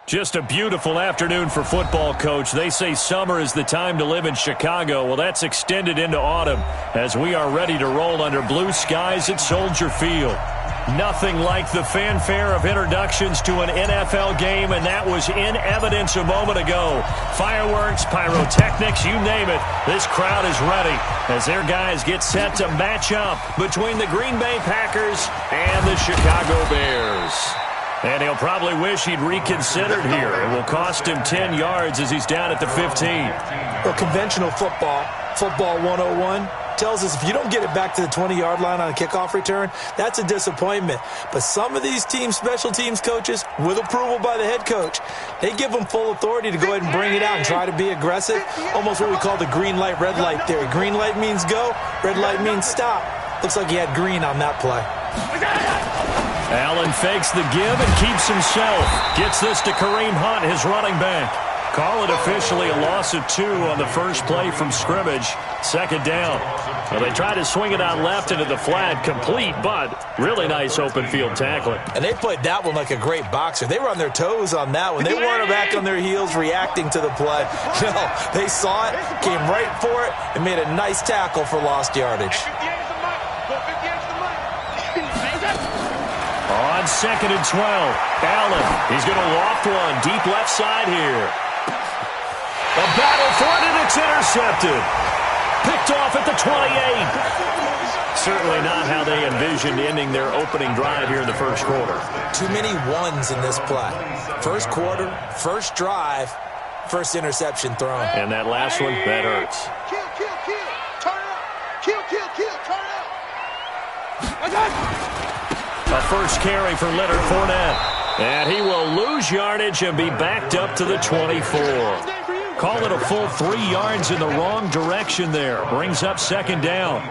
Just a beautiful afternoon for football, Coach. They say summer is the time to live in Chicago. Well, that's extended into autumn as we are ready to roll under blue skies at Soldier Field. Nothing like the fanfare of introductions to an NFL game, and that was in evidence a moment ago. Fireworks, pyrotechnics, you name it. This crowd is ready as their guys get set to match up between the Green Bay Packers and the Chicago Bears. And he'll probably wish he'd reconsidered here. It will cost him 10 yards as he's down at the 15. Well, conventional football 101, tells us if you don't get it back to the 20-yard line on a kickoff return, that's a disappointment. But some of these special teams coaches, with approval by the head coach, they give them full authority to go ahead and bring it out and try to be aggressive, almost what we call the green light, red light theory. Green light means go, red light means stop. Looks like he had green on that play. Allen fakes the give and keeps himself. Gets this to Kareem Hunt, his running back. Call it officially a loss of 2 on the first play from scrimmage. Second down. Well, they try to swing it out left into the flat, complete, but really nice open field tackling. And they played that one like a great boxer. They were on their toes on that one. They weren't back on their heels reacting to the play. No, they saw it, came right for it, and made a nice tackle for lost yardage. On 2nd and 12, Allen, he's going to loft one deep left side here. A battle for it, and it's intercepted. Picked off at the 28. Certainly not how they envisioned ending their opening drive here in the first quarter. Too many ones in this play. First quarter, first drive, first interception thrown. And that last one, that hurts. Kill, turn it up. Kill, turn it up. A first carry for Leonard Fournette. And he will lose yardage and be backed up to the 24. Call it a full 3 yards in the wrong direction there. Brings up second down.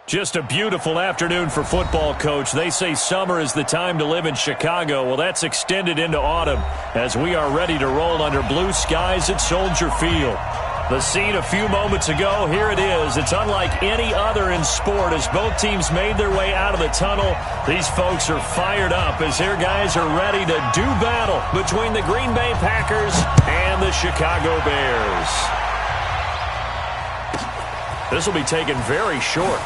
Just a beautiful afternoon for football, Coach. They say summer is the time to live in Chicago. Well, that's extended into autumn as we are ready to roll under blue skies at Soldier Field. The scene a few moments ago, here it is. It's unlike any other in sport as both teams made their way out of the tunnel. These folks are fired up as their guys are ready to do battle between the Green Bay Packers and the Chicago Bears. This will be taken very short.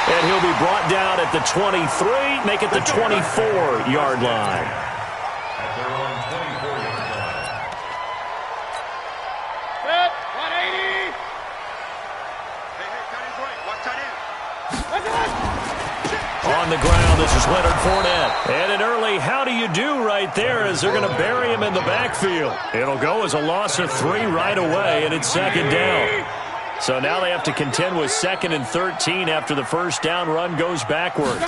And he'll be brought down at the 23, make it the 24-yard line. At their own 24-yard line. Set, 180. Hey, tight end's right. Watch tight end. On the ground, this is Leonard Fournette. And an early how do you do right there as they're going to bury him in the backfield. It'll go as a loss of 3 right away, and it's second down. So now they have to contend with 2nd and 13 after the first down run goes backwards.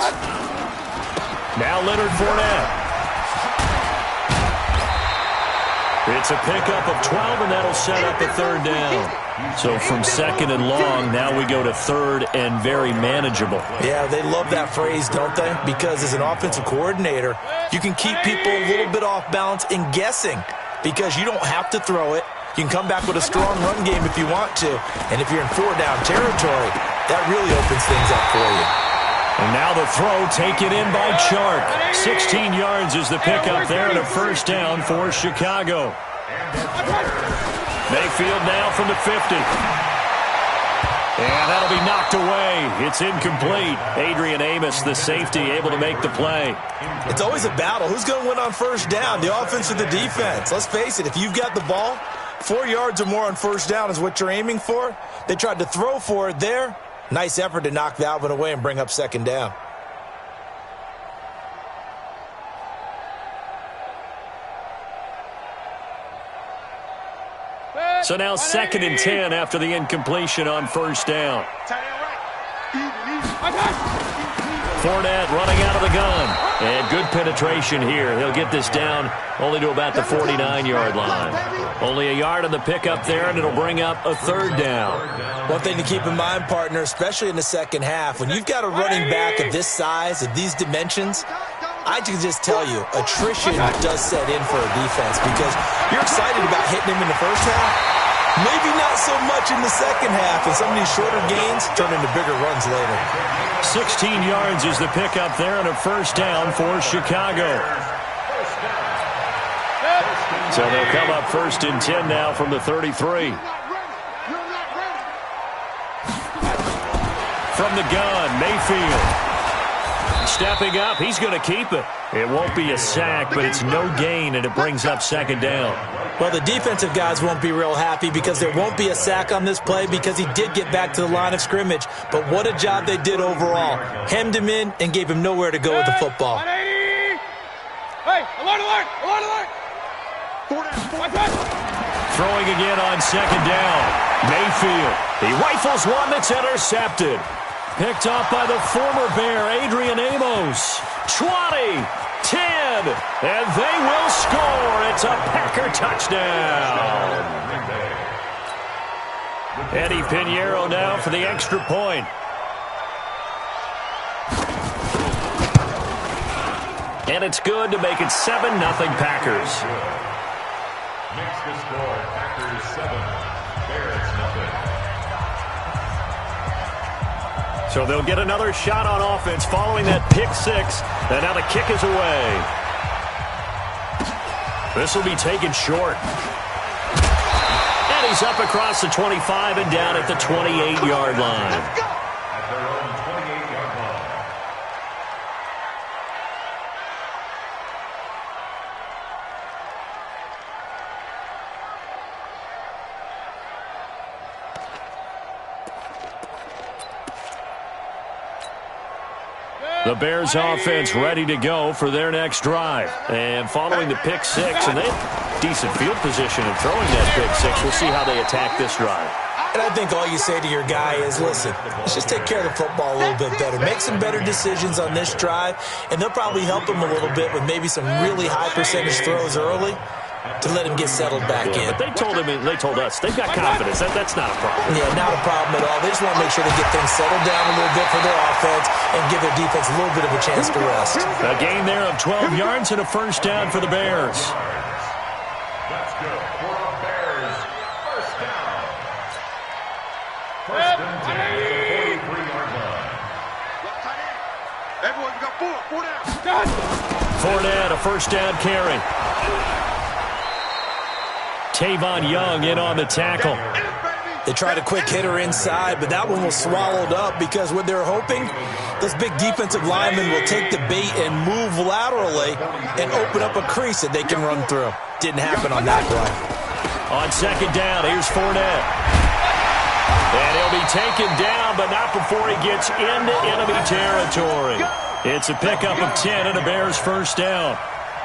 Now Leonard Fournette. It's a pickup of 12, and that'll set up a 3rd down. So from 2nd and long, now we go to 3rd and very manageable. Yeah, they love that phrase, don't they? Because as an offensive coordinator, you can keep people a little bit off balance and guessing because you don't have to throw it. You can come back with a strong run game if you want to. And if you're in 4-down territory, that really opens things up for you. And now the throw taken in by Chark. 16 yards is the pickup there and a 1st down for Chicago. Mayfield now from the 50. And that'll be knocked away. It's incomplete. Adrian Amos, the safety, able to make the play. It's always a battle. Who's going to win on 1st down, the offense or the defense? Let's face it, if you've got the ball, 4 yards or more on 1st down is what you're aiming for. They tried to throw for it there. Nice effort to knock that one away and bring up 2nd down. So now 2nd and 10 after the incompletion on 1st down. Fournette running out of the gun. And good penetration here. He'll get this down only to about the 49-yard line. Only a yard on the pickup there, and it'll bring up a 3rd down. One thing to keep in mind, partner, especially in the second half, when you've got a running back of this size, of these dimensions, I can just tell you, attrition does set in for a defense because you're excited about hitting him in the first half. Maybe not so much in the second half, and some of these shorter gains turn into bigger runs later. 16 yards is the pickup there and a 1st down for Chicago. So they'll come up 1st and 10 now from the 33. From the gun, Mayfield. Stepping up, he's going to keep it. It won't be a sack, but it's no gain, and it brings up 2nd down. Well, the defensive guys won't be real happy because there won't be a sack on this play because he did get back to the line of scrimmage. But what a job they did overall. Hemmed him in and gave him nowhere to go with the football. Hey, alert, alert, alert, alert. Throwing again on 2nd down. Mayfield. He rifles one that's intercepted. Picked off by the former Bear, Adrian Amos. 20, 10, and they will score. It's a Packer touchdown. Eddie Pinheiro now for the extra point. And it's good to make it 7-0 Packers. Makes the score Packers 7, Bears 0. So they'll get another shot on offense following that pick 6. And now the kick is away. This will be taken short. And he's up across the 25 and down at the 28-yard line. At their own 28-yard line. The Bears offense ready to go for their next drive. And following the pick 6, and they have decent field position in throwing that pick 6. We'll see how they attack this drive. And I think all you say to your guy is, listen, let's just take care of the football a little bit better. Make some better decisions on this drive, and they'll probably help him a little bit with maybe some really high percentage throws early. to let him get settled back in. But they told us they've got confidence. That's not a problem. Yeah, not a problem at all. They just want to make sure they get things settled down a little bit for their offense and give their defense a little bit of a chance to rest. A gain there of 12 yards and a first down for the Bears. That's good for the Bears. First down. First and 10 at the 43-yard line. Everyone's got four down. Fournette, a first down carry. Tavon Young in on the tackle. They tried a quick hitter inside, but that one was swallowed up because what they're hoping, those big defensive linemen will take the bait and move laterally and open up a crease that they can run through. Didn't happen on that play. On second down, here's Fournette. And he'll be taken down, but not before he gets into enemy territory. It's a pickup of 10 and a Bears first down.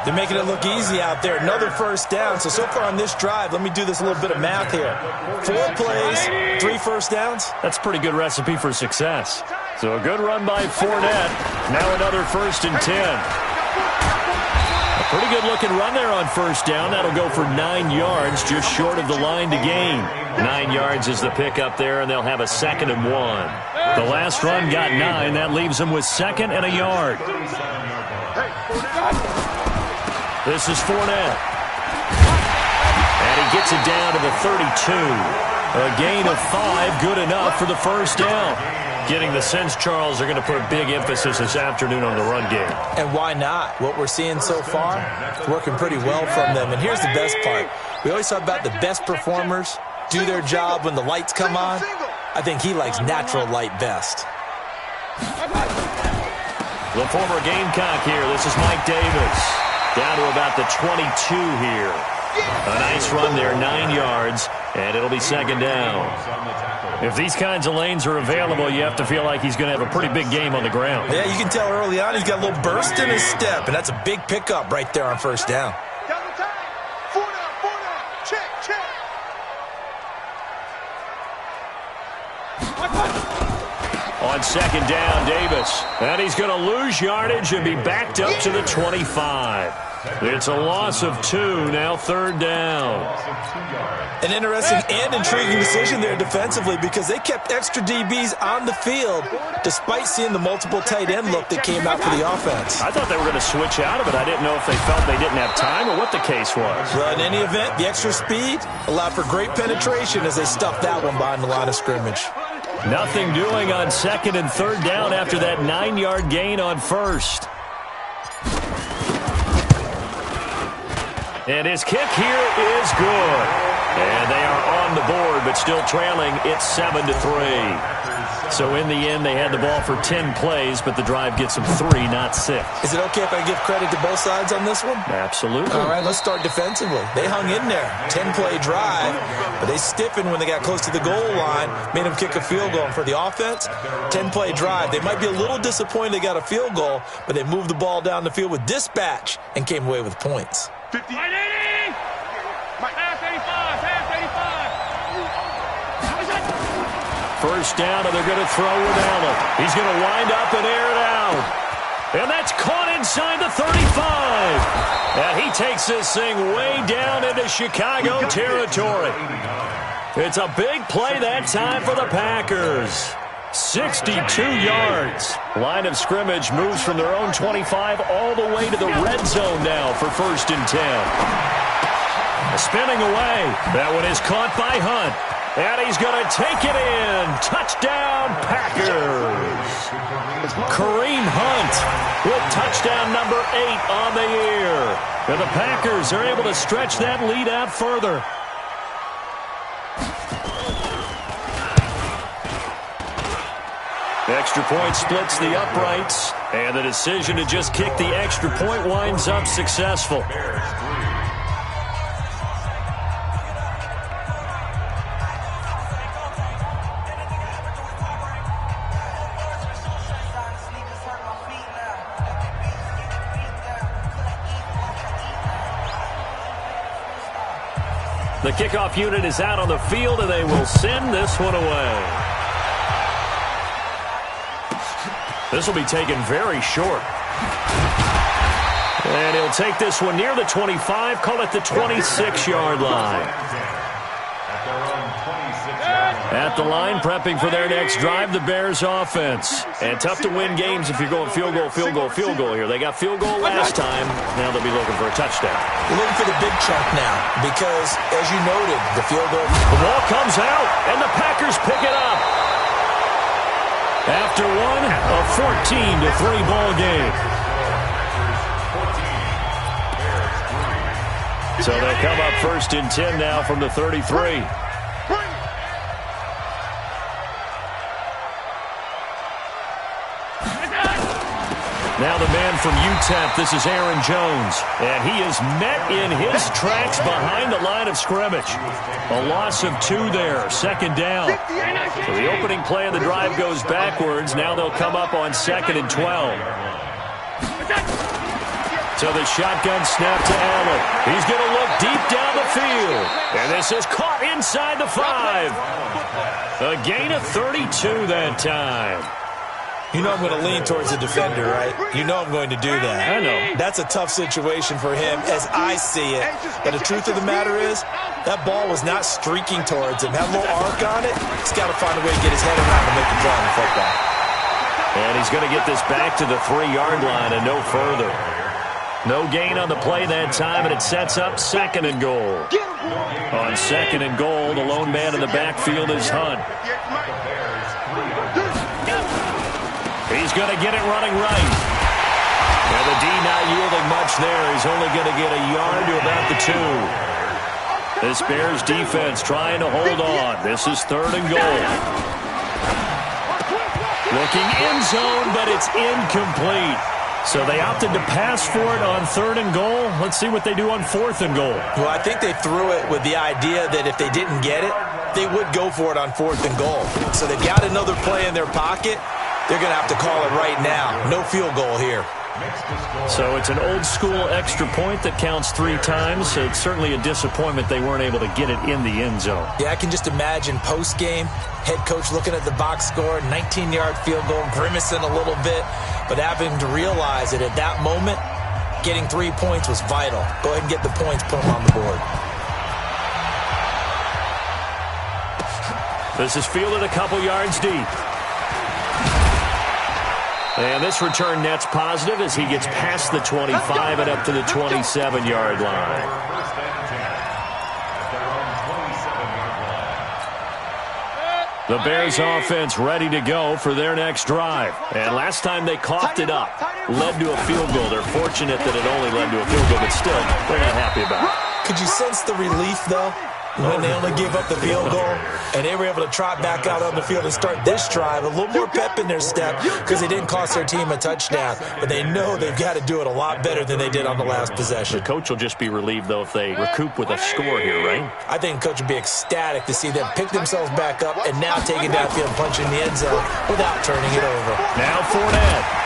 They're making it look easy out there. Another first down. So far on this drive, let me do this little bit of math here. 4 plays, 3 first downs. That's a pretty good recipe for success. So a good run by Fournette. Now another first and 10. A pretty good-looking run there on first down. That'll go for 9 yards, just short of the line to gain. 9 yards is the pickup there, and they'll have a 2nd and 1. The last run got 9. That leaves them with 2nd and a yard. This is Fournette. And he gets it down to the 32. A gain of 5, good enough for the first down. Getting the sense, Charles, they're going to put a big emphasis this afternoon on the run game. And why not? What we're seeing so far, it's working pretty well from them. And here's the best part. We always talk about the best performers do their job when the lights come on. I think he likes natural light best. The former Gamecock here. This is Mike Davis. Down to about the 22 here. A nice run there, 9 yards, and it'll be 2nd down. If these kinds of lanes are available, you have to feel like he's going to have a pretty big game on the ground. Yeah, you can tell early on he's got a little burst in his step, and that's a big pickup right there on first down. Four down. Check. On 2nd down, Davis. And he's going to lose yardage and be backed up to the 25. It's a loss of 2, now 3rd down. An interesting and intriguing decision there defensively because they kept extra DBs on the field despite seeing the multiple tight end look that came out for the offense. I thought they were going to switch out of it. I didn't know if they felt they didn't have time or what the case was. Well, in any event, the extra speed allowed for great penetration as they stuffed that one behind the line of scrimmage. Nothing doing on 2nd and 3rd down after that 9-yard gain on first. And his kick here is good. And they are on the board, but still trailing. It's 7-3. So in the end, they had the ball for 10 plays, but the drive gets them 3, not 6. Is it okay if I give credit to both sides on this one? Absolutely. All right, let's start defensively. They hung in there. 10-play drive, but they stiffened when they got close to the goal line, made them kick a field goal. And for the offense, 10-play drive. They might be a little disappointed they got a field goal, but they moved the ball down the field with dispatch and came away with points. 50. First down, and they're going to throw with Allen. He's going to wind up and air it out. And that's caught inside the 35. And he takes this thing way down into Chicago territory. It's a big play that time for the Packers. 62 yards. Line of scrimmage moves from their own 25 all the way to the red zone now for 1st and 10. Spinning away. That one is caught by Hunt. And he's going to take it in. Touchdown, Packers. Kareem Hunt with touchdown number 8 on the year. And the Packers are able to stretch that lead out further. Extra point splits the uprights. And the decision to just kick the extra point winds up successful. The kickoff unit is out on the field, and they will send this one away. This will be taken very short. And he'll take this one near the 25, call it the 26-yard line. At the line, prepping for their next drive, the Bears offense. And tough to win games if you're going field goal, field goal, field goal here. They got field goal last time. Now they'll be looking for a touchdown. Looking for the big chunk now because, as you noted, the field goal. The ball comes out, and the Packers pick it up. After one, a 14-3 ball game. So they'll come up 1st and 10 now from the 33. Now the man from UTEP, this is Aaron Jones. And he is met in his tracks behind the line of scrimmage. A loss of 2 there, 2nd down. So the opening play of the drive goes backwards. Now they'll come up on 2nd and 12. So the shotgun snap to Allen. He's going to look deep down the field. And this is caught inside the 5. A gain of 32 that time. You know I'm going to lean towards the defender, right? You know I'm going to do that. I know. That's a tough situation for him as I see it. But the truth of the matter is, that ball was not streaking towards him. Had a little arc on it. He's got to find a way to get his head around and make a draw on the football. And he's going to get this back to the 3-yard line and no further. No gain on the play that time, and it sets up 2nd and goal. On 2nd and goal, the lone man in the backfield is Hunt. He's going to get it running right. And the D not yielding much there. He's only going to get a yard to about the 2. This Bears defense trying to hold on. This is 3rd and goal. Looking end zone, but it's incomplete. So they opted to pass for it on 3rd and goal. Let's see what they do on 4th and goal. Well, I think they threw it with the idea that if they didn't get it, they would go for it on 4th and goal. So they've got another play in their pocket. They're going to have to call it right now. No field goal here. So it's an old-school extra point that counts 3 times. So it's certainly a disappointment they weren't able to get it in the end zone. Yeah, I can just imagine post-game, head coach looking at the box score, 19-yard field goal, grimacing a little bit, but having to realize that at that moment, getting 3 points was vital. Go ahead and get the points, put them on the board. This is fielded a couple yards deep. And this return net's positive as he gets past the 25 and up to the 27-yard line. The Bears offense ready to go for their next drive. And last time they coughed it up, led to a field goal. They're fortunate that it only led to a field goal, but still, they're not happy about it. Could you sense the relief, though, when they only gave up the field goal and they were able to trot back out on the field and start this drive? A little more pep in their step because they didn't cost their team a touchdown, but they know they've got to do it a lot better than they did on the last possession. The coach will just be relieved, though, if they recoup with a score here, right? I think the coach would be ecstatic to see them pick themselves back up and now take it downfield and punch in the end zone without turning it over. Now Fournette.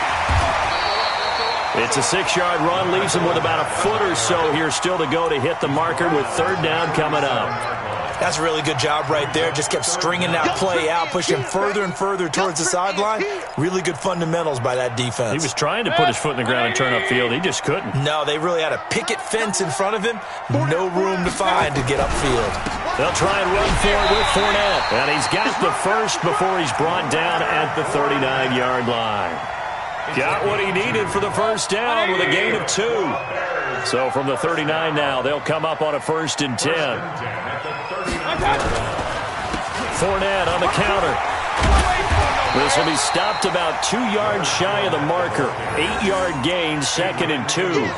It's a 6-yard run, leaves him with about a foot or so here still to go to hit the marker with 3rd down coming up. That's a really good job right there. Just kept stringing that play out, pushing him further and further towards the sideline. Really good fundamentals by that defense. He was trying to put his foot in the ground and turn upfield. He just couldn't. No, they really had a picket fence in front of him. No room to find to get upfield. They'll try and run for it with Fournette. And he's got the first before he's brought down at the 39-yard line. Got what he needed for the first down with a gain of 2. So from the 39 now, they'll come up on a 1st and 10. Fournette on the counter. This will be stopped about 2 yards shy of the marker. 8-yard gain, 2nd and 2.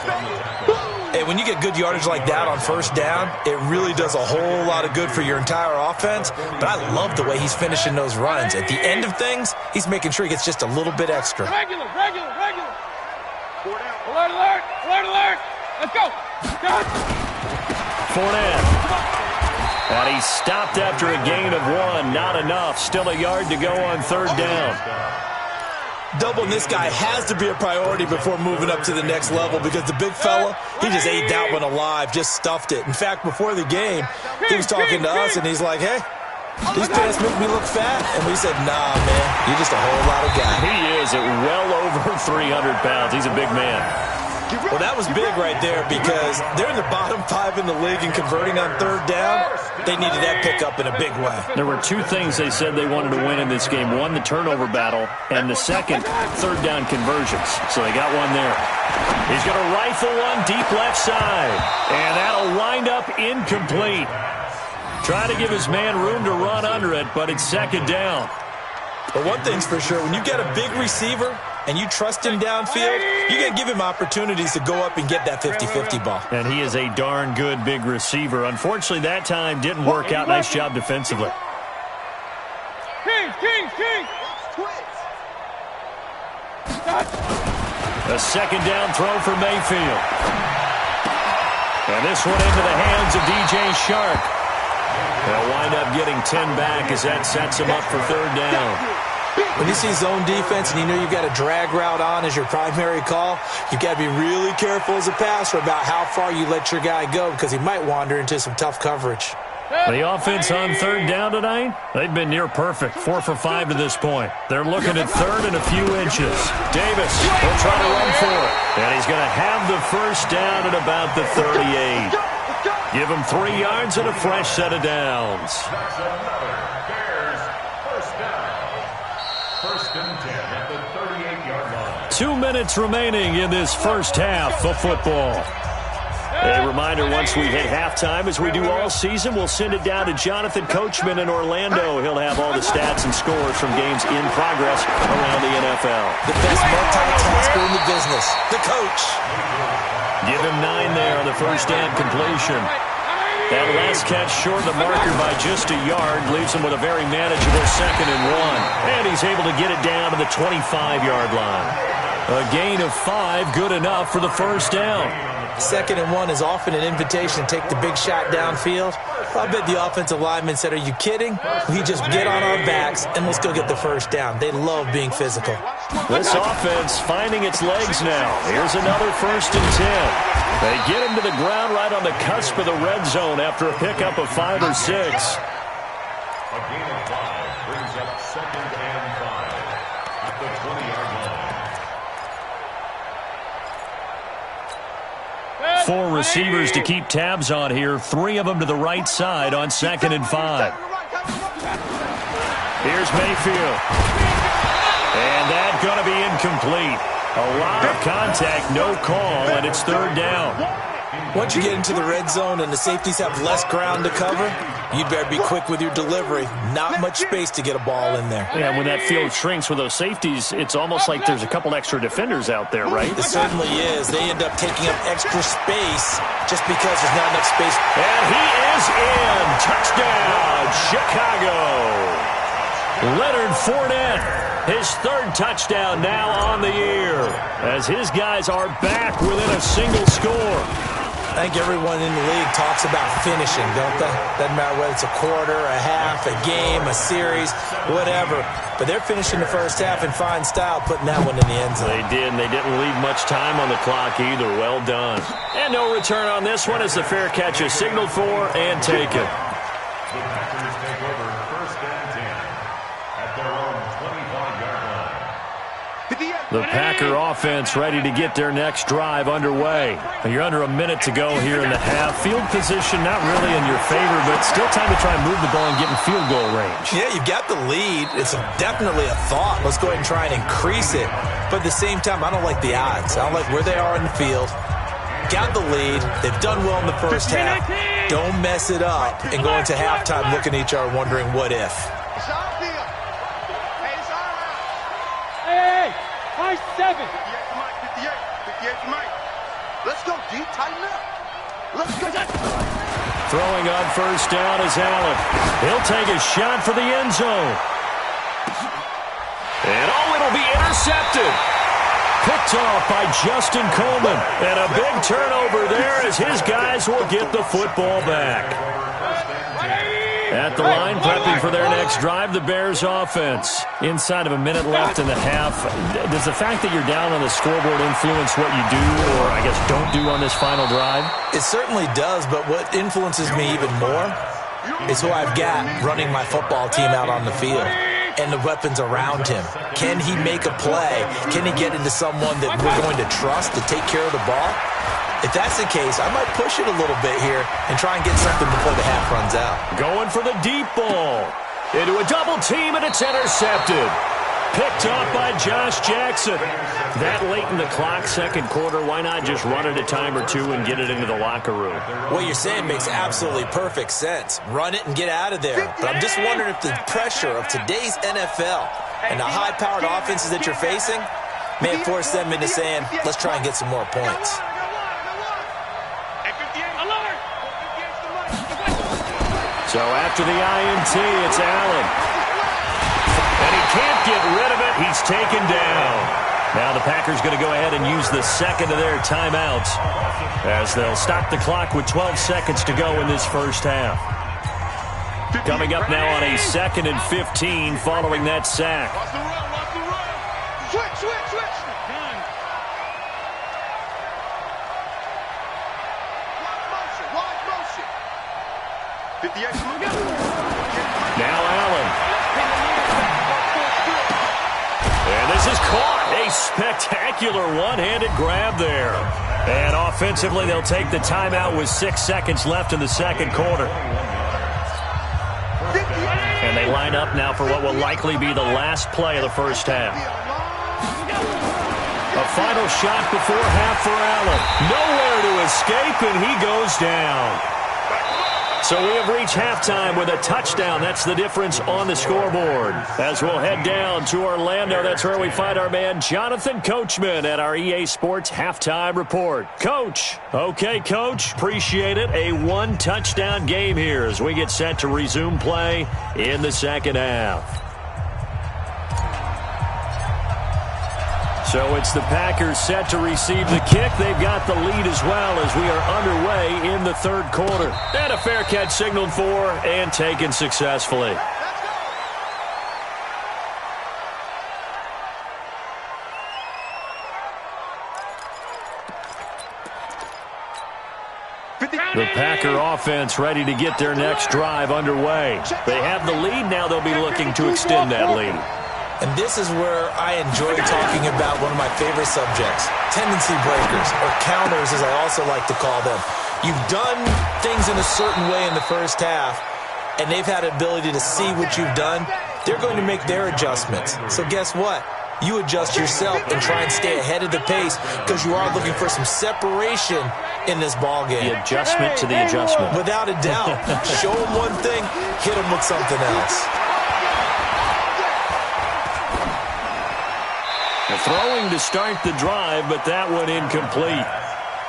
And when you get good yardage like that on 1st down, it really does a whole lot of good for your entire offense. But I love the way he's finishing those runs. At the end of things, he's making sure he gets just a little bit extra. Regular. Alert. Let's go. Fournette. And he stopped after a gain of 1. Not enough. Still a yard to go on 3rd down. Doubling this guy has to be a priority before moving up to the next level because the big fella, he just ate that one alive, just stuffed it. In fact, before the game, he was talking to us, and he's like, hey, these pants make me look fat. And we said, nah, man, you're just a whole lot of guy. He is at well over 300 pounds. He's a big man. Well, that was big right there because they're in the bottom 5 in the league and converting on third down. They needed that pickup in a big way. There were two things they said they wanted to win in this game. One, the turnover battle, and the second, third down conversions. So they got one there. He's going to rifle one deep left side, and that'll wind up incomplete. Trying to give his man room to run under it, but it's second down. But one thing's for sure, when you get a big receiver and you trust him downfield, you got to give him opportunities to go up and get that 50-50 ball. And he is a darn good big receiver. Unfortunately, that time didn't work out. Nice job defensively. A second down throw for Mayfield. And this one into the hands of DJ Shark. They'll wind up getting 10 back as that sets him up for third down. When you see zone defense and you know you've got a drag route on as your primary call, you've got to be really careful as a passer about how far you let your guy go because he might wander into some tough coverage. The offense on third down tonight, they've been near perfect, 4 for 5 to this point. They're looking at third and a few inches. Davis will try to run for it, and he's going to have the first down at about the 38. Give him 3 yards and a fresh set of downs. That's another Bears first down. First and 10 at the 38-yard line. 2 minutes remaining in this first half of football. A reminder, once we hit halftime, as we do all season, we'll send it down to Jonathan Coachman in Orlando. He'll have all the stats and scores from games in progress around the NFL. The best multitasker in the business, the coach. Give him 9 there on the first down completion. That last catch short of the marker by just a yard leaves him with a very manageable 2nd and 1. And he's able to get it down to the 25-yard line. A gain of 5, good enough for the first down. 2nd and 1 is often an invitation to take the big shot downfield. I bet the offensive lineman said, "Are you kidding? We just get on our backs and let's go get the first down." They love being physical. This offense finding its legs now. Here's another 1st and 10. They get him to the ground right on the cusp of the red zone after a pickup of 5 or 6. A gain of 5 brings up 2nd and 5 at the 20-yard line. 4 receivers to keep tabs on here. 3 of them to the right side on 2nd and 5. Here's Mayfield. And that's going to be incomplete. A lot of contact, no call, and it's third down. Once you get into the red zone and the safeties have less ground to cover, you'd better be quick with your delivery. Not much space to get a ball in there. Yeah, when that field shrinks with those safeties, it's almost like there's a couple extra defenders out there, right? It certainly is. They end up taking up extra space just because there's not enough space. And he is in. Touchdown, Chicago. Leonard Fournette, his 3rd touchdown now on the year, as his guys are back within a single score. I think everyone in the league talks about finishing, don't they? Doesn't matter whether it's a quarter, a half, a game, a series, whatever. But they're finishing the first half in fine style, putting that one in the end zone. They did, and they didn't leave much time on the clock either. Well done. And no return on this one as the fair catch is signaled for and taken. The Packers take over 1st and 10 at their own 25-yard line. The Packer offense ready to get their next drive underway. You're under a minute to go here in the half. Field position not really in your favor, but still time to try and move the ball and get in field goal range. Yeah, you've got the lead. It's definitely a thought. Let's go ahead and try and increase it. But at the same time, I don't like the odds. I don't like where they are in the field. Got the lead. They've done well in the first half. Don't mess it up and go into halftime looking at each other wondering what if. High 7. 58, Mike. Let's go, D. Tighten up. Let's go. Throwing on first down is Allen. He'll take a shot for the end zone. And it'll be intercepted. Picked off by Justin Coleman. And a big turnover there as his guys will get the football back. At the line, prepping for their next drive, the Bears offense. Inside of a minute left in the half. Does the fact that you're down on the scoreboard influence what you do, or I guess don't do on this final drive? It certainly does, but what influences me even more is who I've got running my football team out on the field. and the weapons around him. Can he make a play? Can he get into someone that we're going to trust to take care of the ball? If that's the case, I might push it a little bit here and try and get something before the half runs out. Going for the deep ball. Into a double team, and it's intercepted. Picked off by Josh Jackson. That late in the clock, second quarter, why not just run it a time or two and get it into the locker room? What you're saying makes absolutely perfect sense. Run it and get out of there. But I'm just wondering if the pressure of today's NFL and the high-powered offenses that you're facing may have forced them into saying, let's try and get some more points. So after the INT, it's Allen. And he can't get rid of it. He's taken down. Now the Packers going to go ahead and use the second of their timeouts as they'll stop the clock with 12 seconds to go in this first half. Coming up now on a 2nd and 15 following that sack. Switch. Wide motion. 58. Now Allen. And this is caught. A spectacular one-handed grab there. And offensively, they'll take the timeout with 6 seconds left in the second quarter. And they line up now for what will likely be the last play of the first half. A final shot before half for Allen. Nowhere to escape, and he goes down. So we have reached halftime with a touchdown. That's the difference on the scoreboard. As we'll head down to Orlando, that's where we find our man Jonathan Coachman at our EA Sports Halftime Report. Coach. Okay, Coach. Appreciate it. A one-touchdown game here as we get set to resume play in the second half. So it's the Packers set to receive the kick. They've got the lead as well as we are underway in the third quarter. And a fair catch signaled for and taken successfully. The Packer offense ready to get their next drive underway. They have the lead. Now they'll be looking to extend that lead. And this is where I enjoy talking about one of my favorite subjects, tendency breakers, or counters as I also like to call them. You've done things in a certain way in the first half, and they've had the ability to see what you've done. They're going to make their adjustments. So guess what? You adjust yourself and try and stay ahead of the pace because you are looking for some separation in this ballgame. The adjustment to the adjustment. Without a doubt. Show them one thing, hit them with something else. Throwing to start the drive, but that one incomplete.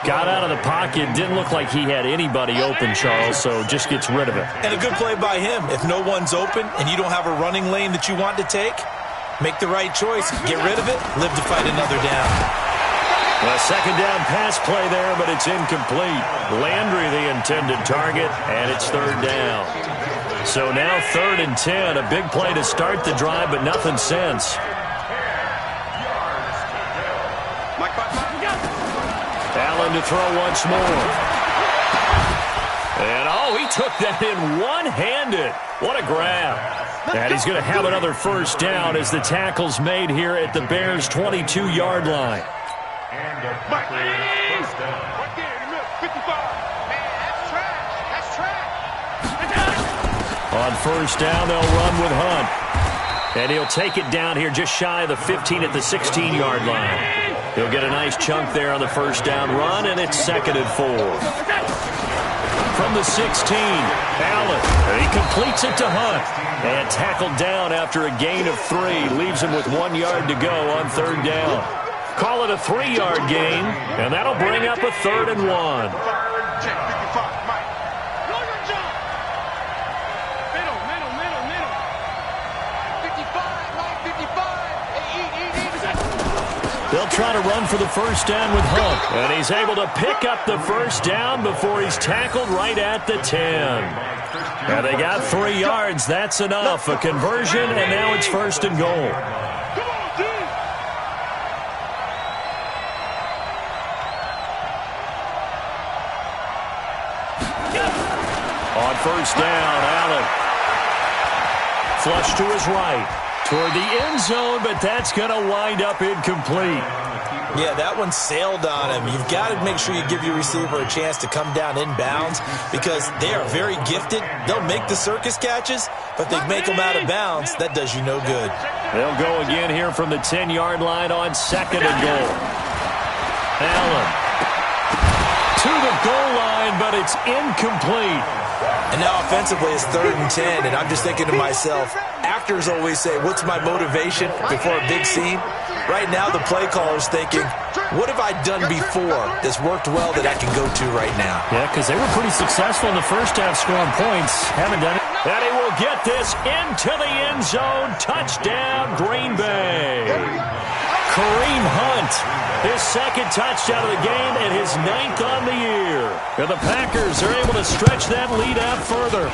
Got out of the pocket. Didn't look like he had anybody open, Charles, so just gets rid of it. And a good play by him. If no one's open and you don't have a running lane that you want to take, make the right choice. Get rid of it. Live to fight another down. A second down pass play there, but it's incomplete. Landry the intended target, and it's third down. So now 3rd and 10. A big play to start the drive, but nothing since. Allen to throw once more. And, oh, he took that in one-handed. What a grab. And he's going to have another first down as the tackle's made here at the Bears' 22-yard line. And a first down. Right there in the middle, 55. Man, that's trash. On first down, they'll run with Hunt. And he'll take it down here just shy of the 15 at the 16-yard line. He'll get a nice chunk there on the first down run, and it's 2nd and 4. From the 16, Allen. He completes it to Hunt. And tackled down after a gain of 3. Leaves him with 1 yard to go on 3rd down. Call it a 3-yard gain, and that'll bring up a 3rd and 1. Check 55, Mike. Middle. 55, Mike, 55. They'll try to run for the first down with Hunt. And he's able to pick up the first down before he's tackled right at the 10. And they got 3 yards. That's enough. A conversion, and now it's 1st and goal. On first down, Allen. Flush to his right. toward the end zone, but that's going to wind up incomplete. Yeah, that one sailed on him. You've got to make sure you give your receiver a chance to come down inbounds because they are very gifted. They'll make the circus catches, but they make them out of bounds. That does you no good. They'll go again here from the 10-yard line on 2nd and goal. Allen to the goal line, but it's incomplete. And now offensively it's 3rd and 10, and I'm just thinking to myself, actors always say, what's my motivation before a big scene? Right now the play caller's thinking, what have I done before that's worked well that I can go to right now? Yeah, because they were pretty successful in the first half scoring points. Haven't done it. And he will get this into the end zone. Touchdown, Green Bay. Kareem Hunt, his 2nd touchdown of the game and his 9th on the year. And the Packers are able to stretch that lead out further.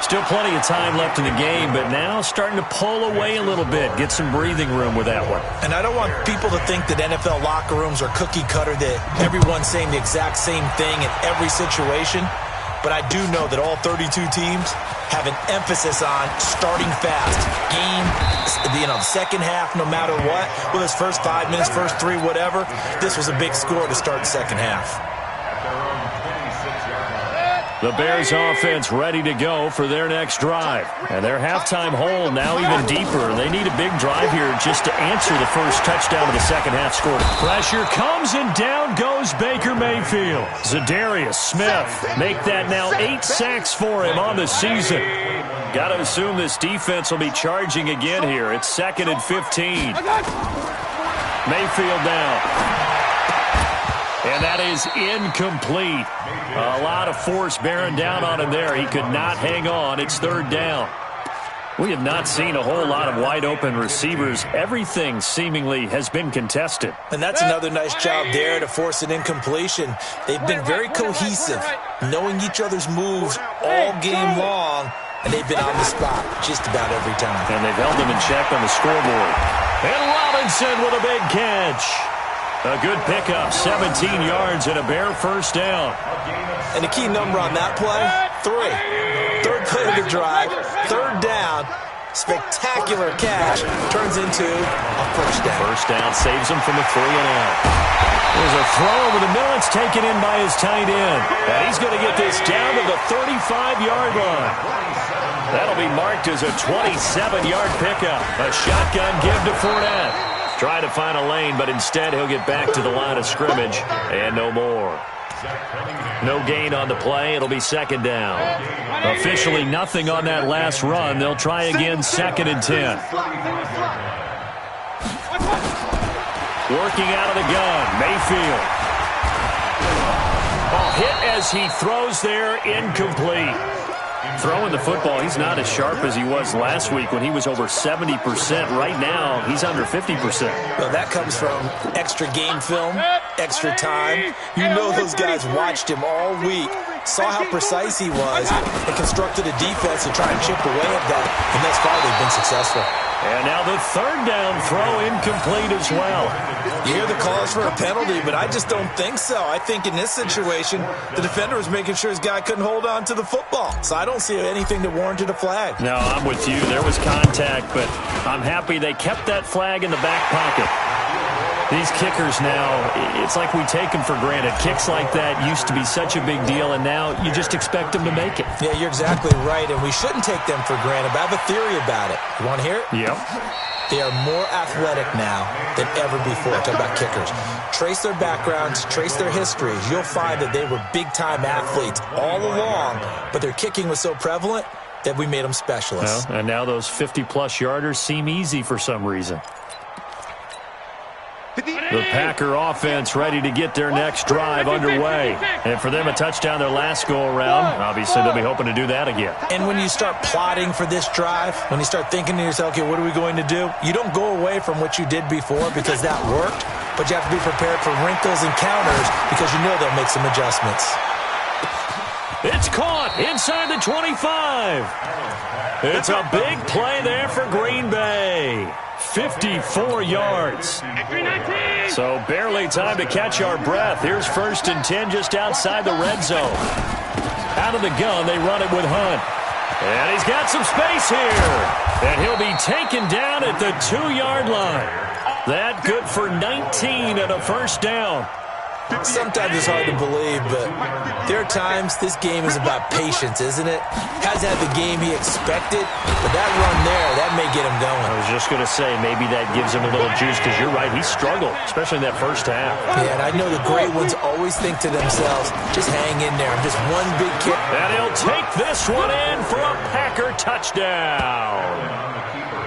Still plenty of time left in the game, but now starting to pull away a little bit. Get some breathing room with that one. And I don't want people to think that NFL locker rooms are cookie cutter, that everyone's saying the exact same thing in every situation. But I do know that all 32 teams have an emphasis on starting fast. Game, second half, no matter what. Whether it's first 5 minutes, first 3, whatever. This was a big score to start the second half. The Bears offense ready to go for their next drive. And their halftime hole now even deeper. They need a big drive here just to answer the first touchdown of the second half score. Pressure comes and down goes Baker Mayfield. Za'Darius Smith make that now 8 sacks for him on the season. Got to assume this defense will be charging again here. It's 2nd and 15. Mayfield down. And that is incomplete. A lot of force bearing down on him there. He could not hang on. It's 3rd down. We have not seen a whole lot of wide-open receivers. Everything seemingly has been contested. And that's another nice job there to force an incompletion. They've been very cohesive, knowing each other's moves all game long, and they've been on the spot just about every time. And they've held them in check on the scoreboard. And Robinson with a big catch. A good pickup, 17 yards and a Bear first down. And the key number on that play, 3. 3rd play of the drive, 3rd down, spectacular catch, turns into a first down. First down saves him from a 3 and out. There's a throw over the middle. It's taken in by his tight end. And he's going to get this down to the 35-yard line. That'll be marked as a 27-yard pickup. A shotgun give to Fournette. Try to find a lane, but instead he'll get back to the line of scrimmage, and no more. No gain on the play. It'll be 2nd down. Officially nothing on that last run. They'll try again, 2nd and 10. Working out of the gun, Mayfield. Hit as he throws there, incomplete. Throwing the football, he's not as sharp as he was last week when he was over 70%. Right now, he's under 50%. Well, that comes from extra game film, extra time. You know those guys watched him all week, saw how precise he was, and constructed a defense to try and chip away at that. And thus far, they've been successful. And now the 3rd down throw incomplete as well. You hear the calls for a penalty, but I just don't think so. I think in this situation, the defender was making sure his guy couldn't hold on to the football. So I don't see anything that warranted a flag. No, I'm with you. There was contact, but I'm happy they kept that flag in the back pocket. These kickers now, it's like we take them for granted. Kicks like that used to be such a big deal, and now you just expect them to make it. Yeah, you're exactly right, and we shouldn't take them for granted, but I have a theory about it. You want to hear it? Yep. They are more athletic now than ever before. Talk about kickers. Trace their backgrounds, trace their histories. You'll find that they were big-time athletes all along, but their kicking was so prevalent that we made them specialists. Well, and now those 50-plus yarders seem easy for some reason. The Packer offense ready to get their next drive underway. And for them, a touchdown their last go-around. Obviously, they'll be hoping to do that again. And when you start plotting for this drive, when you start thinking to yourself, okay, what are we going to do? You don't go away from what you did before because that worked, but you have to be prepared for wrinkles and counters because you know they'll make some adjustments. It's caught inside the 25. It's a big play there for Green Bay. 54 yards. So barely time to catch our breath. Here's 1st and 10 just outside the red zone. Out of the gun, they run it with Hunt. And he's got some space here. And he'll be taken down at the 2-yard line. That good for 19 and a first down. Sometimes it's hard to believe, but there are times this game is about patience, isn't it? Hasn't had the game he expected, but that run there, that may get him going. I was just going to say, maybe that gives him a little juice, because you're right, he struggled, especially in that first half. Yeah, and I know the great ones always think to themselves, just hang in there, I'm just one big kick. And he'll take this one in for a Packer touchdown.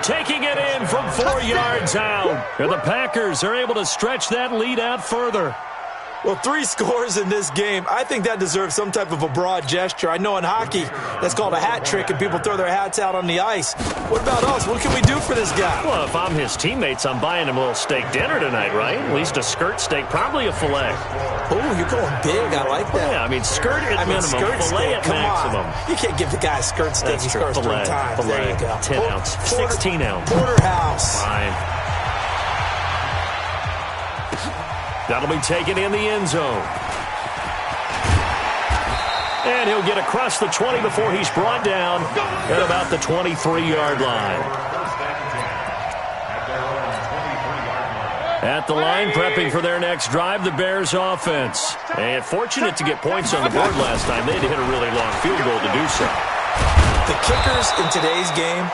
Taking it in from 4 yards out. And the Packers are able to stretch that lead out further. Well, 3 scores in this game. I think that deserves some type of a broad gesture. I know in hockey, that's called a hat trick, and people throw their hats out on the ice. What about us? What can we do for this guy? Well, if I'm his teammates, I'm buying him a little steak dinner tonight, right? At least a skirt steak, probably a filet. Oh, you're going big. I like that. Yeah, I mean, skirt at minimum, skirt filet steak. at Come maximum. On. You can't give the guy a skirt steak. That's He true. scores 3 times. Filet, there you go. 10 ounce, 16 ounce. Porterhouse. Fine. That'll be taken in the end zone. And he'll get across the 20 before he's brought down at about the 23-yard line. At the line, prepping for their next drive, the Bears offense. And fortunate to get points on the board last time. They had to hit a really long field goal to do so. The kickers in today's game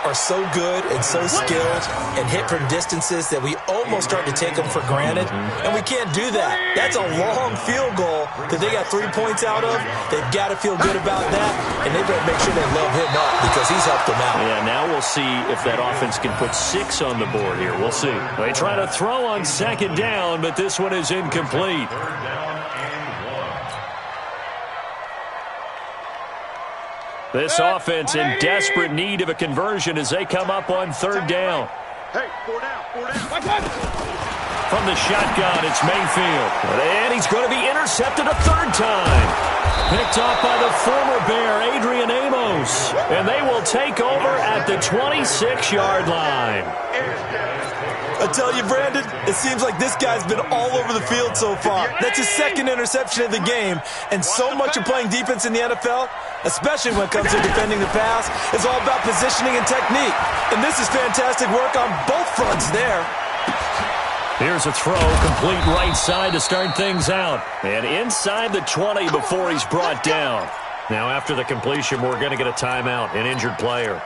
are so good and so skilled and hit from distances that we almost start to take them for granted, and we can't do that. That's a long field goal that they got 3 points out of. They've got to feel good about that, and they better make sure they load him up because he's helped them out. Yeah, now we'll see if that offense can put 6 on the board here. We'll see. They try to throw on second down, but this one is incomplete. This offense in desperate need of a conversion as they come up on third down. Hey, 4 down. From the shotgun, it's Mayfield. And he's going to be intercepted a third time. Picked off by the former Bear, Adrian Amos. And they will take over at the 26-yard line. I tell you, Brandon, it seems like this guy's been all over the field so far. That's his 2nd interception of the game. And so much of playing defense in the NFL, especially when it comes to defending the pass, is all about positioning and technique. And this is fantastic work on both fronts there. Here's a throw, complete right side to start things out. And inside the 20 before he's brought down. Now after the completion, we're going to get a timeout, an injured player.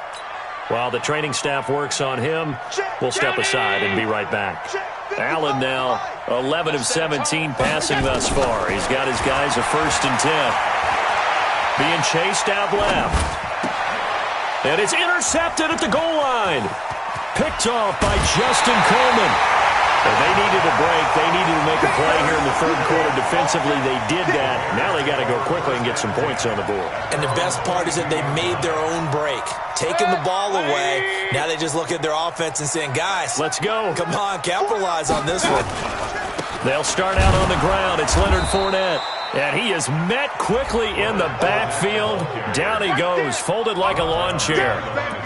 While the training staff works on him, we'll step aside and be right back. Allen now 11 of 17 passing thus far. He's got his guys a 1st and 10. Being chased out left. And it's intercepted at the goal line. Picked off by Justin Coleman. And they needed a break. They needed to make a play here in the 3rd quarter defensively. They did that. Now they got to go quickly and get some points on the board. And the best part is that they made their own break. Taking the ball away. Now they just look at their offense and saying, guys, let's go. Come on, capitalize on this one. They'll start out on the ground. It's Leonard Fournette. And he is met quickly in the backfield. Down he goes, folded like a lawn chair.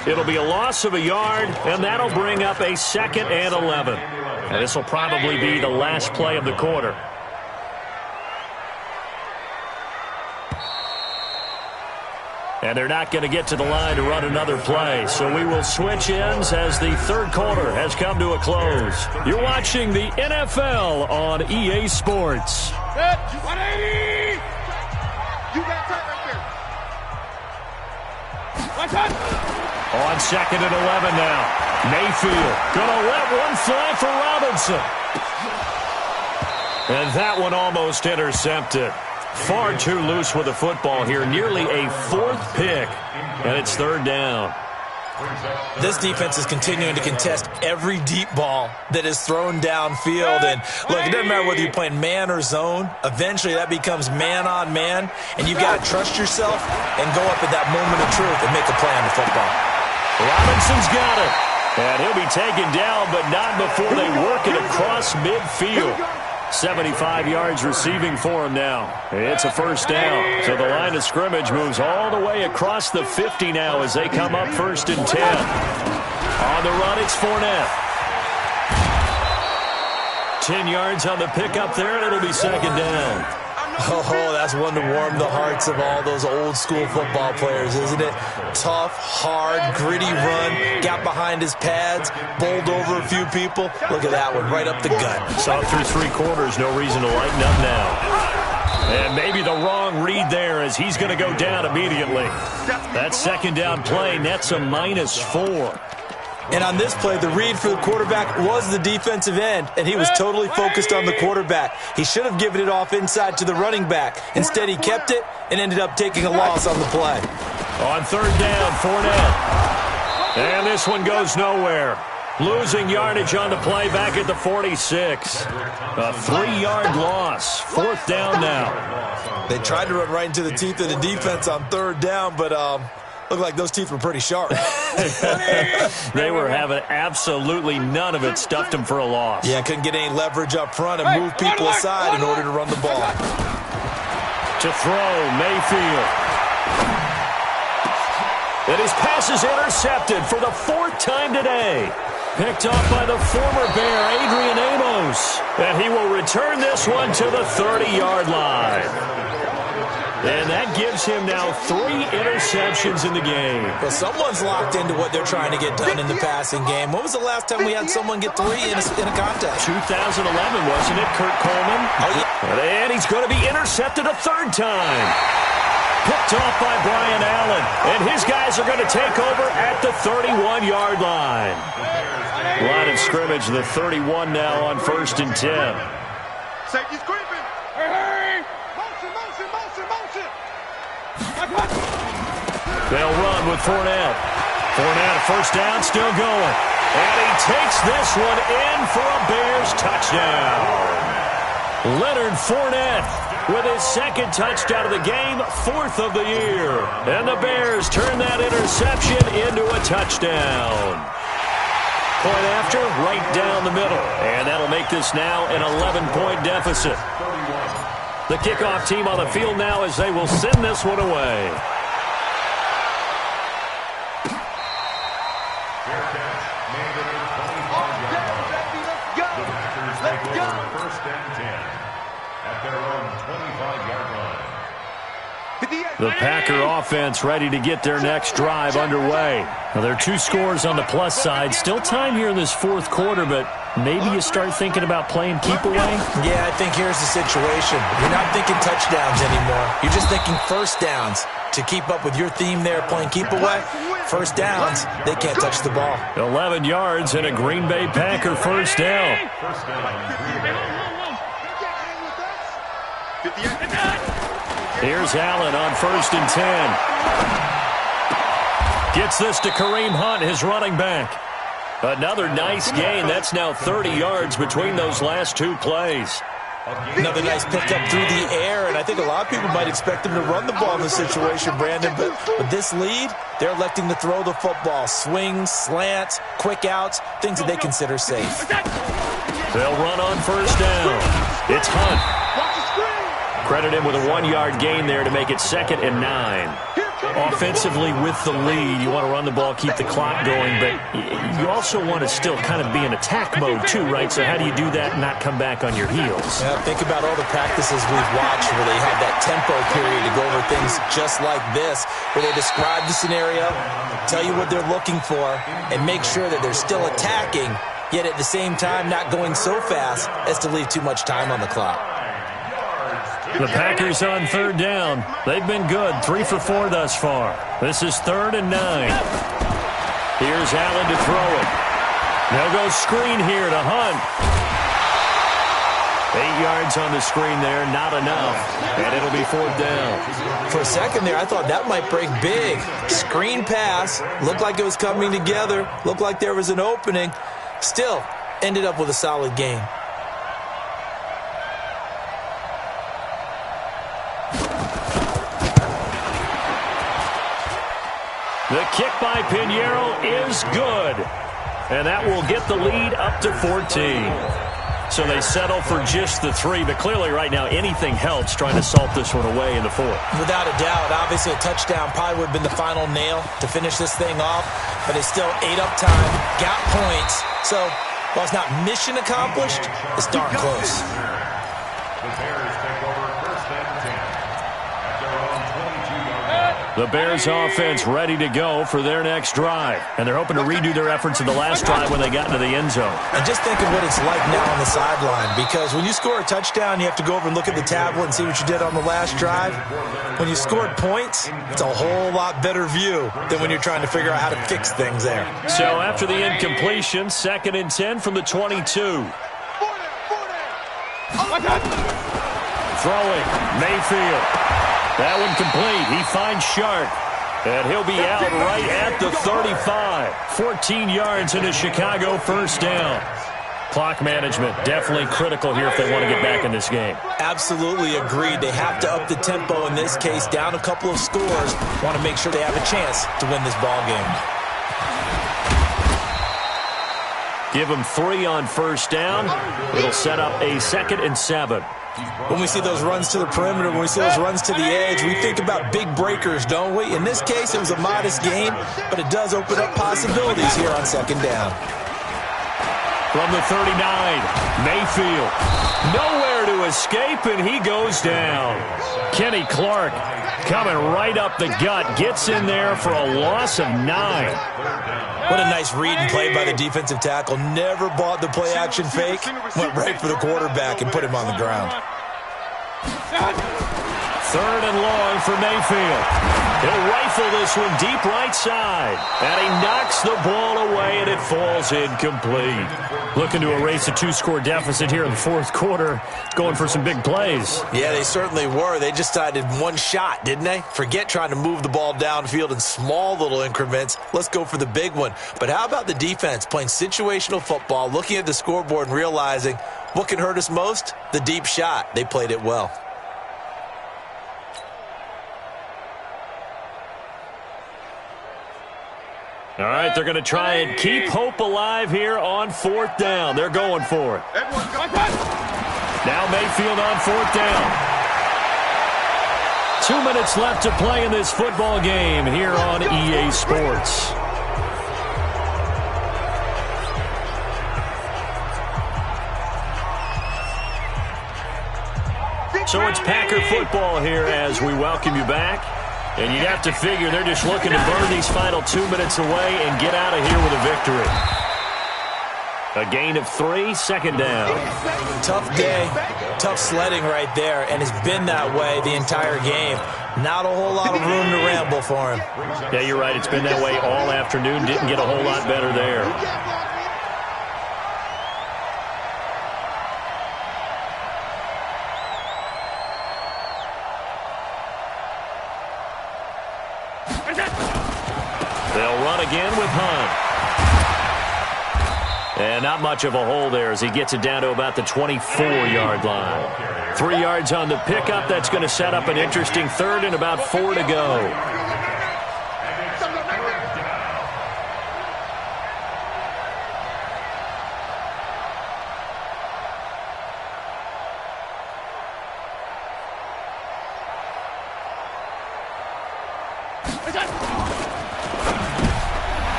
It'll be a loss of a yard, and that'll bring up a 2nd and 11. And this will probably be the last play of the quarter. And they're not going to get to the line to run another play. So we will switch ends as the 3rd quarter has come to a close. You're watching the NFL on EA Sports. 180! You got tight right there. On 2nd and 11 now. Mayfield gonna let one fly for Robinson. And that one almost intercepted. Far too loose with the football here. Nearly a 4th pick. And it's 3rd down. This defense is continuing to contest every deep ball that is thrown downfield. And look, it doesn't matter whether you're playing man or zone. Eventually that becomes man on man. And you've got to trust yourself and go up at that moment of truth and make a play on the football. Robinson's got it. And he'll be taken down, but not before they work it across midfield. 75 yards receiving for him now. It's a 1st down. So the line of scrimmage moves all the way across the 50 now as they come up 1st and 10. On the run, it's Fournette. 10 yards on the pickup there, and it'll be 2nd down. Oh, that's one to warm the hearts of all those old school football players, isn't it? Tough, hard, gritty run, got behind his pads, bowled over a few people. Look at that one, right up the gut. Saw through 3 quarters, no reason to lighten up now. And maybe the wrong read there as he's going to go down immediately. That second down play nets a -4. And on this play, the read for the quarterback was the defensive end, and he was totally focused on the quarterback. He should have given it off inside to the running back. Instead, he kept it and ended up taking a loss on the play. On 3rd down, Fournette. And this one goes nowhere. Losing yardage on the play back at the 46. A 3-yard loss. 4th down now. They tried to run right into the teeth of the defense on 3rd down, but looked like those teeth were pretty sharp. They were having absolutely none of it. Stuffed them for a loss. Yeah, couldn't get any leverage up front and move people aside in order to run the ball. To throw, Mayfield. And his pass is intercepted for the 4th time today. Picked off by the former Bear, Adrian Amos. And he will return this one to the 30-yard line. And that gives him now 3 interceptions in the game. Well, someone's locked into what they're trying to get done in the passing game. When was the last time we had someone get 3 in a contest? 2011, wasn't it, Kurt Coleman? Oh, yeah. And he's going to be intercepted a 3rd time. Picked off by Brian Allen. And his guys are going to take over at the 31-yard line. Line of scrimmage, the 31 now on 1st and 10. Safety's creeping. Hey! Motion. They'll run with Fournette. Fournette, 1st down, still going. And he takes this one in for a Bears touchdown. Leonard Fournette with his 2nd touchdown of the game, 4th of the year. And the Bears turn that interception into a touchdown. Point after, right down the middle. And that'll make this now an 11-point deficit. The kickoff team on the field now as they will send this one away. The Packer offense ready to get their next drive underway. Now, there are 2 scores on the plus side. Still time here in this 4th quarter, but maybe you start thinking about playing keep away? Yeah, I think here's the situation. You're not thinking touchdowns anymore. You're just thinking 1st downs. To keep up with your theme there, playing keep away, 1st downs, they can't touch the ball. 11 yards and a Green Bay Packer 1st down. Here's Allen on 1st and 10. Gets this to Kareem Hunt, his running back. Another nice gain. That's now 30 yards between those last 2 plays. Another nice pickup through the air, and I think a lot of people might expect him to run the ball in this situation, Brandon, but with this lead, they're electing to throw the football. Swings, slants, quick outs, things that they consider safe. They'll run on 1st down. It's Hunt. Credit him with a 1-yard gain there to make it 2nd and 9. Offensively with the lead, you want to run the ball, keep the clock going, but you also want to still kind of be in attack mode too, right? So how do you do that and not come back on your heels? Yeah, think about all the practices we've watched where they have that tempo period to go over things just like this, where they describe the scenario, tell you what they're looking for, and make sure that they're still attacking, yet at the same time not going so fast as to leave too much time on the clock. The Packers on 3rd down. They've been good, 3 for 4 thus far. This is 3rd and 9. Here's Allen to throw it. They'll go screen here to Hunt. 8 yards on the screen there, not enough. And it'll be 4th down. For a second there, I thought that might break big. Screen pass, looked like it was coming together, looked like there was an opening. Still, ended up with a solid gain. The kick by Pinheiro is good. And that will get the lead up to 14. So they settle for just the 3. But clearly right now anything helps trying to salt this one away in the 4th. Without a doubt. Obviously a touchdown probably would have been the final nail to finish this thing off. But it's still ate up time. Got points. So while it's not mission accomplished, it's darn close. The Bears take over 1st and 10 at their own 22-yard line. The Bears offense ready to go for their next drive. And they're hoping to redo their efforts in the last drive when they got into the end zone. And just think of what it's like now on the sideline, because when you score a touchdown, you have to go over and look at the tablet and see what you did on the last drive. When you scored points, it's a whole lot better view than when you're trying to figure out how to fix things there. So after the incompletion, 2nd and 10 from the 22. Throwing, Mayfield. That one complete. He finds Sharp. And he'll be out right at the 35. 14 yards in a Chicago first down. Clock management definitely critical here if they want to get back in this game. Absolutely agreed. They have to up the tempo in this case, down a couple of scores. Want to make sure they have a chance to win this ball game. Give them 3 on first down. It'll set up a 2nd and 7. When we see those runs to the perimeter, when we see those runs to the edge, we think about big breakers, don't we? In this case, it was a modest game, but it does open up possibilities here on 2nd down. From the 39, Mayfield. Nowhere to escape, and he goes down. Kenny Clark coming right up the gut, gets in there for a loss of 9. What a nice read and play by the defensive tackle. Never bought the play-action fake. Went right for the quarterback and put him on the ground. 3rd and long for Mayfield. He'll rifle this one deep right side. And he knocks the ball away, and it falls incomplete. Looking to erase a 2-score deficit here in the 4th quarter. Going for some big plays. Yeah, they certainly were. They just decided one shot, didn't they? Forget trying to move the ball downfield in small little increments. Let's go for the big one. But how about the defense playing situational football, looking at the scoreboard and realizing what can hurt us most? The deep shot. They played it well. All right, they're going to try and keep hope alive here on 4th down. They're going for it. Now Mayfield on 4th down. 2 minutes left to play in this football game here on EA Sports. So it's Packer football here as we welcome you back. And you'd have to figure they're just looking to burn these final 2 minutes away and get out of here with a victory. A gain of 3, 2nd down. Tough day, tough sledding right there, and it's been that way the entire game. Not a whole lot of room to ramble for him. Yeah, you're right. It's been that way all afternoon. Didn't get a whole lot better there. They'll run again with Hunt. And not much of a hole there as he gets it down to about the 24-yard line. 3 yards on the pickup. That's going to set up an interesting 3rd and about 4 to go.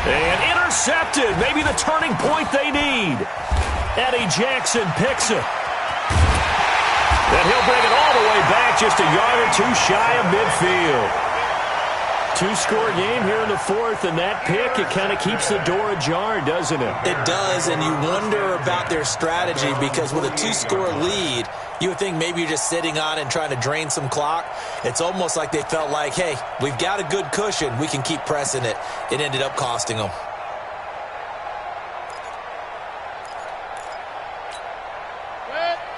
And intercepted. Maybe the turning point they need. Eddie Jackson picks it. And he'll bring it all the way back just a yard or 2 shy of midfield. 2-score game here in the 4th, and that pick, it kind of keeps the door ajar, doesn't it? It does, and you wonder about their strategy because with a 2-score lead, you would think maybe you're just sitting on it and trying to drain some clock. It's almost like they felt like, hey, we've got a good cushion. We can keep pressing it. It ended up costing them.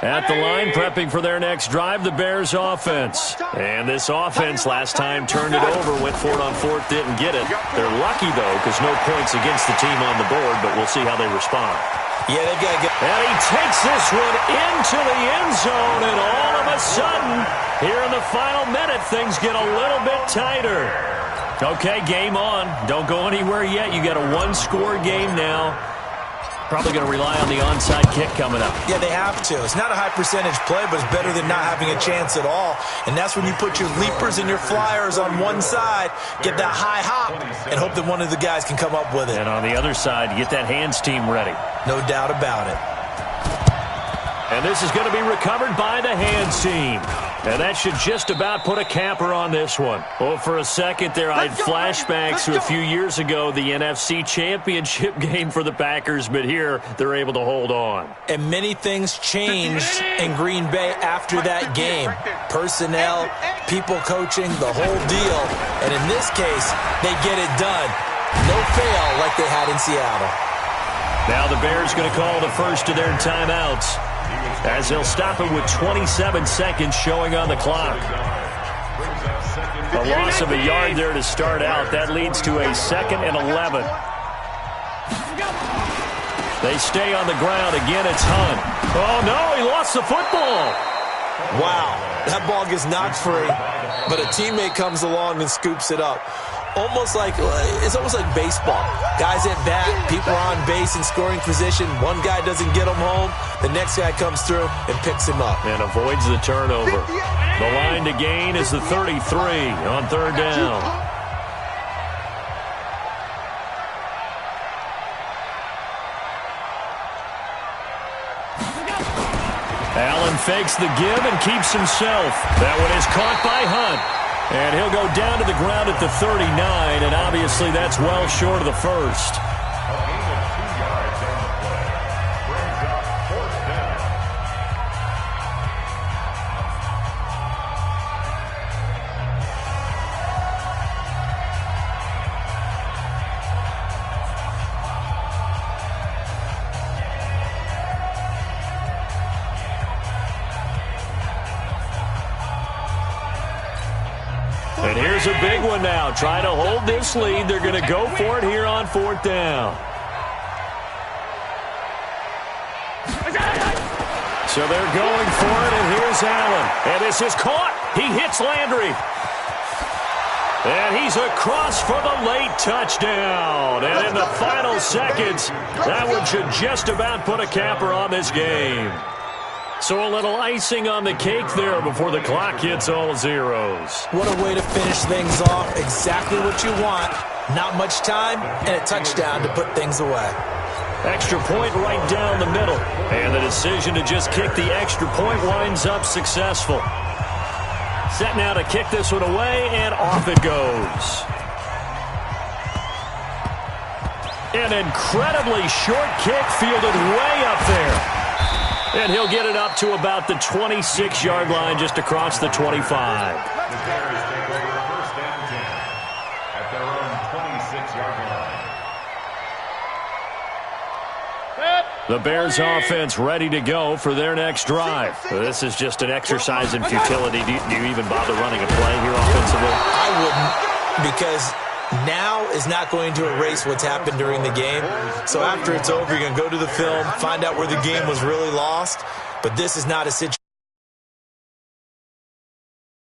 At the line, prepping for their next drive, the Bears offense. And this offense last time turned it over, went for it on 4th, didn't get it. They're lucky, though, because no points against the team on the board, but we'll see how they respond. Yeah, they've got to get... And he takes this one into the end zone, and all of a sudden, here in the final minute, things get a little bit tighter. Okay, game on. Don't go anywhere yet. You got a 1-score game now. Probably going to rely on the onside kick coming up. Yeah, they have to. It's not a high percentage play, but it's better than not having a chance at all. And that's when you put your leapers and your flyers on one side, get that high hop, and hope that one of the guys can come up with it. And on the other side, you get that hands team ready. No doubt about it. And this is going to be recovered by the hands team. And that should just about put a capper on this one. Well, for a second there, I had flashbacks to a few years ago, the NFC Championship game for the Packers, but here they're able to hold on. And many things changed in Green Bay after that game. Personnel, people coaching, the whole deal. And in this case, they get it done. No fail like they had in Seattle. Now the Bears going to call the first of their timeouts, as they'll stop it with 27 seconds showing on the clock. A loss of a yard there to start out. That leads to a 2nd and 11. They stay on the ground. Again, it's Hunt. Oh, no, he lost the football. Wow, that ball gets knocked free, but a teammate comes along and scoops it up. It's almost like baseball. Guys at bat, people are on base in scoring position. One guy doesn't get him home. The next guy comes through and picks him up. And avoids the turnover. The line to gain is the 33 on 3rd down. Allen fakes the give and keeps himself. That one is caught by Hunt. And he'll go down to the ground at the 39, and obviously that's well short of the first. A gain of 2 yards on the play. Brings up 4th down. And here's a big one now. Trying to hold this lead. They're going to go for it here on 4th down. So they're going for it, and here's Allen. And this is caught. He hits Landry. And he's across for the late touchdown. And in the final seconds, that one should just about put a capper on this game. So a little icing on the cake there before the clock hits all zeros. What a way to finish things off. Exactly what you want. Not much time and a touchdown to put things away. Extra point right down the middle. And the decision to just kick the extra point winds up successful. Set now to kick this one away, and off it goes. An incredibly short kick fielded way up there. And he'll get it up to about the 26-yard line, just across the 25. The Bears take over 1st and 10 at their own 26-yard line. The Bears offense ready to go for their next drive. This is just an exercise in futility. Do you even bother running a play here offensively? I wouldn't, because now is not going to erase what's happened during the game. So after it's over, you're going to go to the film, find out where the game was really lost. But this is not a situation